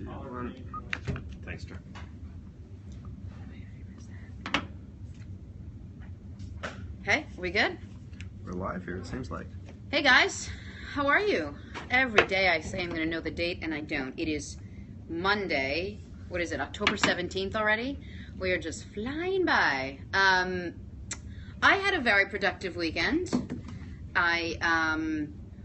2, 1. Thanks, Jack. Hey, we good? We're live here, it seems like. Hey guys, how are you? Every day I say I'm going to know the date and I don't. It is Monday, what is it, October 17th already? We are just flying by. I had a very productive weekend. I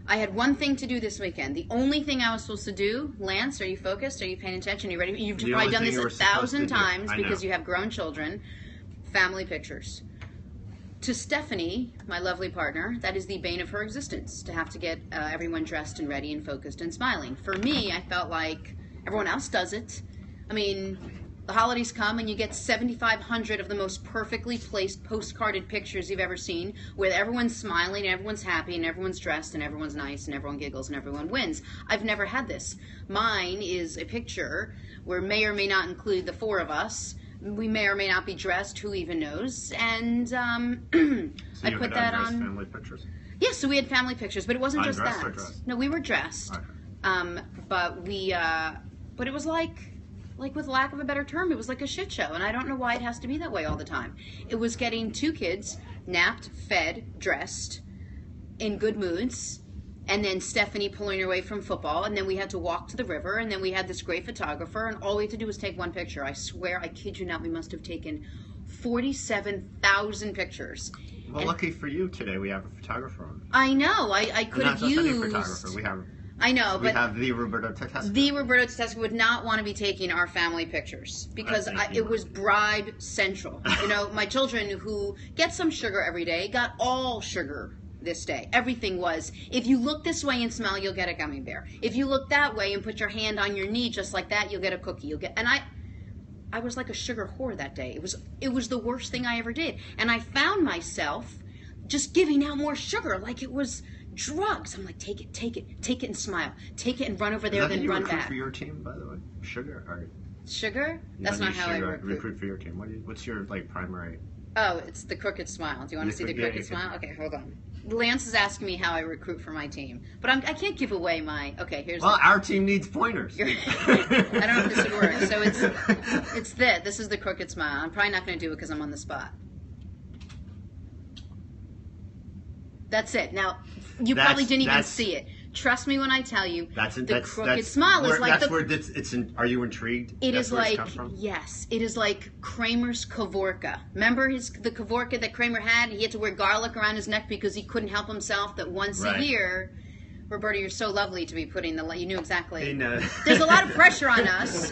had one thing to do this weekend. The only thing I was supposed to do, Lance, are you focused? Are you paying attention? Are you ready? You've probably done this 1,000 times because you have grown children. Family pictures. To Stephanie, my lovely partner, that is the bane of her existence, to have to get everyone dressed and ready and focused and smiling. For me, I felt like everyone else does it. I mean, the holidays come and you get 7,500 of the most perfectly placed postcarded pictures you've ever seen, where everyone's smiling and everyone's happy and everyone's dressed and everyone's nice and everyone giggles and everyone wins. I've never had this. Mine is a picture where may or may not include the 4 of us. We may or may not be dressed, who even knows, and So I put that on family pictures? Yeah, so we had family pictures, but it wasn't just Undressed that. or dressed? No, we were dressed. Okay. But it was like with lack of a better term, it was like a shit show, and I don't know why it has to be that way all the time. It was getting 2 kids napped, fed, dressed, in good moods, and then Stephanie pulling her away from football, and then we had to walk to the river, and then we had this great photographer, and all we had to do was take one picture. I swear, I kid you not, we must have taken 47,000 pictures. Well, lucky for you, today we have a photographer on. I know, I could have used... Not just any photographer, we have the Roberto Tedesco. The Roberto Tedesco would not want to be taking our family pictures because it was bribe central. You know, my children who get some sugar every day got all sugar this day. Everything was, if you look this way and smile, you'll get a gummy bear. If you look that way and put your hand on your knee just like that, you'll get a cookie. And I was like a sugar whore that day. It was the worst thing I ever did. And I found myself just giving out more sugar like it was drugs. I'm like, take it and smile. Take it and run over there, then run back. Recruit for your team, by the way? Sugar? Sugar? That's not how I recruit for your team. What's your primary... Oh, it's the crooked smile. Do you want to see the crooked smile? Okay, hold on. Lance is asking me how I recruit for my team, but I can't give away my. Okay, here's. Well, our team needs pointers. I don't know if this would work. So it's that. This is the crooked smile. I'm probably not going to do it because I'm on the spot. That's it. Now, you probably didn't even see it. Trust me when I tell you, the crooked smile is like are you intrigued? It is like, yes, it is like Kramer's Kavorka. Remember the Kavorka that Kramer had? He had to wear garlic around his neck because he couldn't help himself that once a year. Roberta, you're so lovely to be putting you knew exactly. He knows. There's a lot of pressure on us.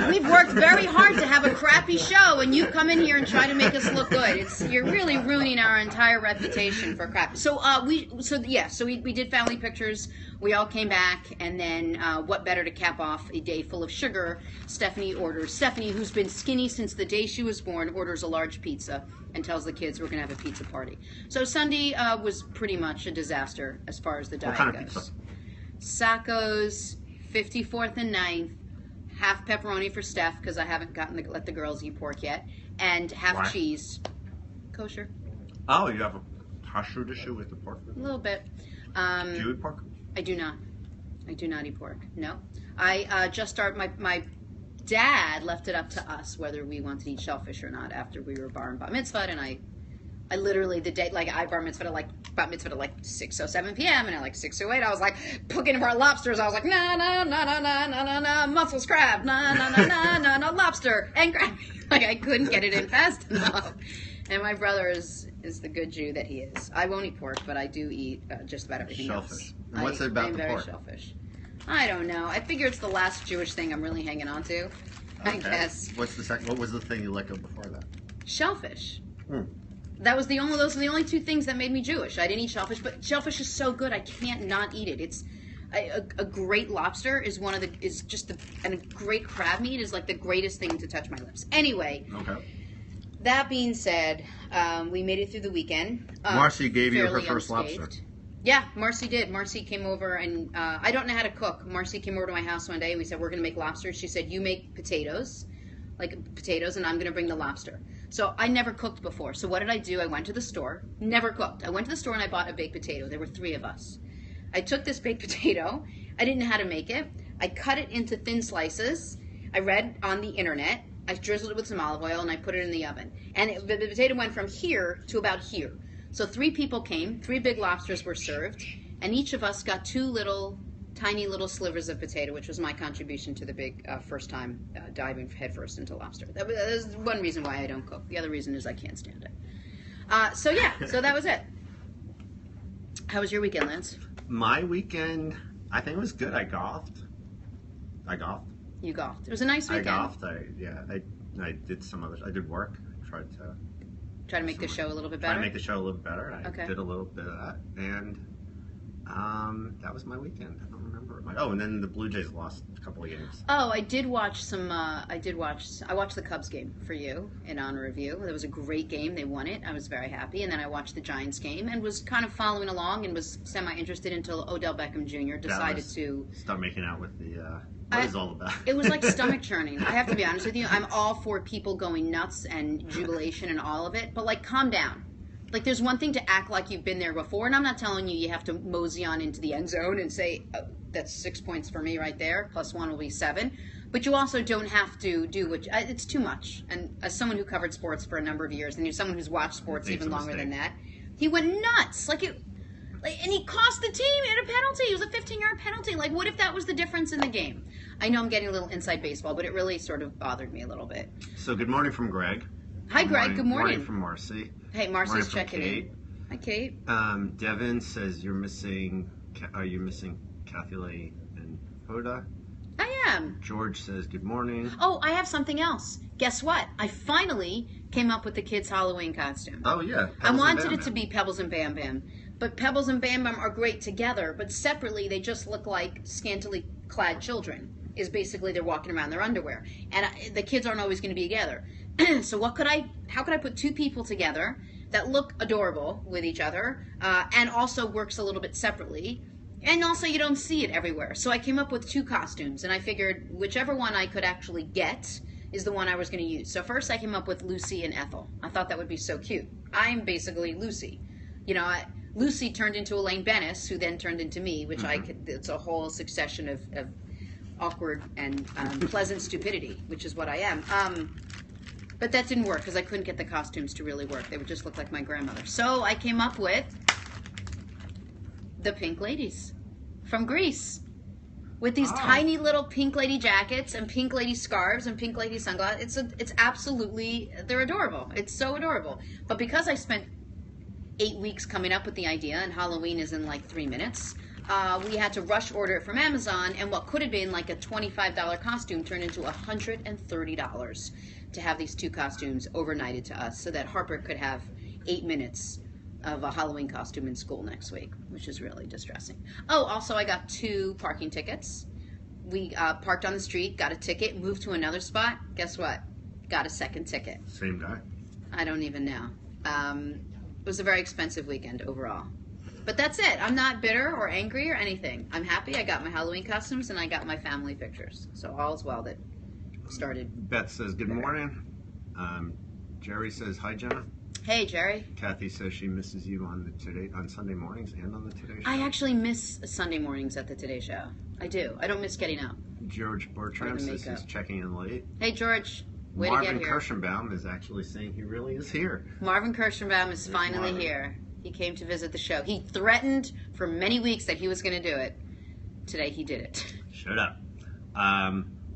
We've worked very hard to have a crappy show, and you come in here and try to make us look good. You're really ruining our entire reputation for crap. So we did family pictures. We all came back, and then what better to cap off a day full of sugar? Stephanie, who's been skinny since the day she was born, orders a large pizza and tells the kids we're going to have a pizza party. So Sunday was pretty much a disaster as far as the diet goes. Pizza? Sacco's, 54th and 9th, half pepperoni for Steph because I haven't let the girls eat pork yet, and half cheese. Kosher. Oh, you have a kosher dish with the pork? A little bit. Do you eat pork? I do not. I do not eat pork. No. I just started my dad left it up to us whether we wanted to eat shellfish or not after we were bar mitzvahed, and I literally the day I bar mitzvahed at like 6:07 p.m. and at like 6:08 I was like looking for lobsters. I was like no mussels, crab, no lobster and crab. Like I couldn't get it in fast enough. And my brother is the good Jew that he is. I won't eat pork, but I do eat just about everything shellfish. else. And what's it about the pork? Shellfish. I don't know. I figure it's the last Jewish thing I'm really hanging on to. I guess. What's the second? What was the thing you let go before that? Shellfish. Those are the only 2 things that made me Jewish. I didn't eat shellfish, but shellfish is so good I can't not eat it. It's a great lobster is and a great crab meat is like the greatest thing to touch my lips. Anyway. Okay. That being said, we made it through the weekend. Marcy gave you her first lobster. Yeah, Marcy did. Marcy came over, and I don't know how to cook. Marcy came over to my house one day, and we said, we're going to make lobster. She said, you make potatoes, and I'm going to bring the lobster. So I never cooked before. So what did I do? I went to the store. Never cooked. I went to the store, and I bought a baked potato. There were 3 of us. I took this baked potato. I didn't know how to make it. I cut it into thin slices. I read on the internet. I drizzled it with some olive oil and I put it in the oven. And the potato went from here to about here. So 3 people came, 3 big lobsters were served, and each of us got 2 tiny little slivers of potato, which was my contribution to the big first time diving headfirst into lobster. That was one reason why I don't cook. The other reason is I can't stand it. So that was it. How was your weekend, Lance? My weekend, I think it was good. I golfed. You golfed. It was a nice weekend. I golfed. I did some other. I did work. Tried to make the show a little bit better. Try to make the show a little better. Okay. I did a little bit of that, and that was my weekend. I don't remember. And then the Blue Jays lost a couple of games. Oh, I did watch some. I watched the Cubs game for you in honor of you. It was a great game. They won it. I was very happy. And then I watched the Giants game and was kind of following along and was semi-interested until Odell Beckham Jr. decided to start making out with the. What is all about? It was like stomach churning. I have to be honest with you. I'm all for people going nuts and jubilation and all of it, but like, calm down. Like, there's one thing to act like you've been there before, and I'm not telling you have to mosey on into the end zone and say, oh, that's 6 points for me right there, +1 will be 7. But you also don't have to do it's too much. And as someone who covered sports for a number of years, and you're someone who's watched sports even longer than that, he went nuts. And he cost the team at a penalty. It was a 15-yard penalty. Like, what if that was the difference in the game? I know I'm getting a little inside baseball, but it really sort of bothered me a little bit. So, good morning from Greg. Hi, Greg. Good morning. Morning from Marcy. Hey, Marcy's checking in. Hi, Kate. Devin says you're missing. Are you missing Kathy Lee and Hoda? I am. George says good morning. Oh, I have something else. Guess what? I finally came up with the kids' Halloween costume. Oh yeah. I wanted it to be Pebbles and Bam Bam. But Pebbles and Bam Bam are great together, but separately they just look like scantily clad children. Is basically they're walking around in their underwear. And the kids aren't always going to be together. So how could I put 2 people together that look adorable with each other and also works a little bit separately? And also you don't see it everywhere. So I came up with 2 costumes, and I figured whichever one I could actually get is the one I was going to use. So first I came up with Lucy and Ethel. I thought that would be so cute. I'm basically Lucy. You know, Lucy turned into Elaine Bennis, who then turned into me, which it's a whole succession of awkward and pleasant stupidity, which is what I am. But that didn't work because I couldn't get the costumes to really work. They would just look like my grandmother. So I came up with the Pink Ladies from Greece with these tiny little Pink Lady jackets and Pink Lady scarves and Pink Lady sunglasses. It's absolutely, they're adorable. It's so adorable. But because I spent 8 weeks coming up with the idea and Halloween is in like 3 minutes, we had to rush order it from Amazon, and what could have been like a $25 costume turned into $130 to have these 2 costumes overnighted to us so that Harper could have 8 minutes of a Halloween costume in school next week, which is really distressing. Oh, also I got 2 parking tickets. We parked on the street, got a ticket, moved to another spot. Guess what? Got a second ticket. Same guy? I don't even know. It was a very expensive weekend overall. But that's it. I'm not bitter or angry or anything. I'm happy. I got my Halloween costumes and I got my family pictures. So all's well that started. Beth says good morning. Jerry says hi, Jenna. Hey, Jerry. Kathy says she misses you on Sunday mornings and on the Today Show. I actually miss Sunday mornings at the Today Show. I do. I don't miss getting up. George Bertram says he's checking in late. Hey, George. Way Marvin to get here. Kirschenbaum is actually saying he really is here. Marvin Kirschenbaum is finally here. He came to visit the show. He threatened for many weeks that he was going to do it. Today he did it. Shut up.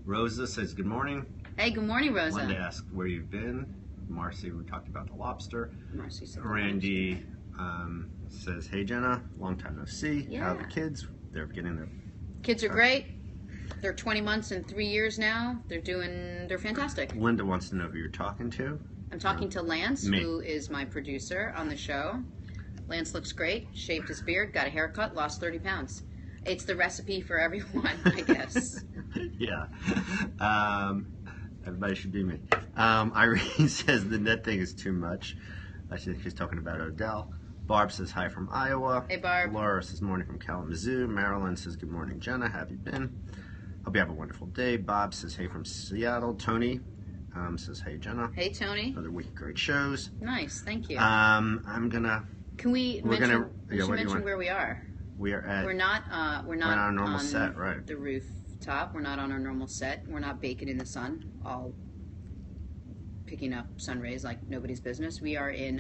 Rosa says good morning. Hey, good morning, Rosa. Wanted to ask where you've been. Marcy, we talked about the lobster. Marcy said Randy says, hey, Jenna, long time no see. Yeah. How are the kids? They're getting their... Kids are great. They're 20 months and 3 years now. They're fantastic. Linda wants to know who you're talking to. I'm talking to Lance, who is my producer on the show. Lance looks great, shaved his beard, got a haircut, lost 30 pounds. It's the recipe for everyone, I guess. Yeah. Everybody should be me. Irene says the net thing is too much. I think she's talking about Odell. Barb says hi from Iowa. Hey, Barb. Laura says morning from Kalamazoo. Marilyn says good morning, Jenna. How have you been? Hope you have a wonderful day. Bob says hey from Seattle. Tony says hey, Jenna. Hey, Tony. Another week of great shows. Nice, thank you. I'm gonna. Can we mention where we are? We are at. We're not on our normal set, right? The roof rooftop. We're not on our normal set. We're not baking in the sun, all picking up sun rays like nobody's business. We are in,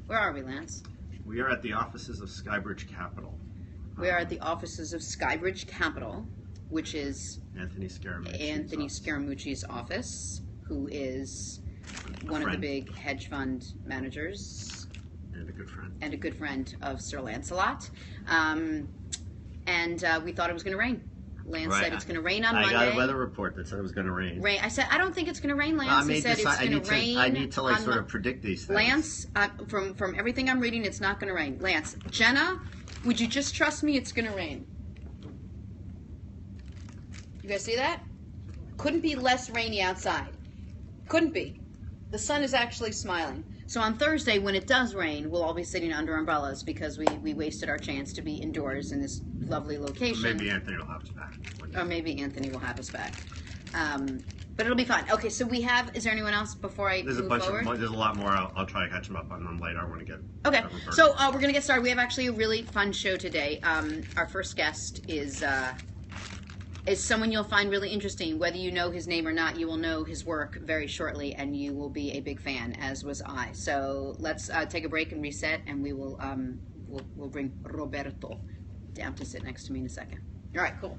where are we, Lance? We are at the offices of Skybridge Capital. We are at the offices of Skybridge Capital, which is Anthony Scaramucci's office, who is one of the big hedge fund managers. And a good friend. And a good friend of Sir Lancelot. And we thought it was going to rain. Lance said it's going to rain on Monday. I got a weather report that said it was going to rain. I said, I don't think it's going to rain, Lance. He said it's going to rain. I need to like sort of predict these things. Lance, from everything I'm reading, it's not going to rain. Lance, Jenna, would you just trust me? It's going to rain. You guys see that? Couldn't be less rainy outside. Couldn't be. The sun is actually smiling. So on Thursday, when it does rain, we'll all be sitting under umbrellas because we wasted our chance to be indoors in this lovely location. Maybe Anthony will have us back. Or maybe Anthony will have us back. But it'll be fun. Okay, so we have, is there anyone else before I move forward? There's a lot more. I'll try to catch them up on them later. I want to get... Okay, so we're going to get started. We have actually a really fun show today. Our first guest is someone you'll find really interesting. Whether you know his name or not, you will know his work very shortly, and you will be a big fan, as was I. So let's take a break and reset, and we will we'll bring Roberto down to sit next to me in a second. All right, cool.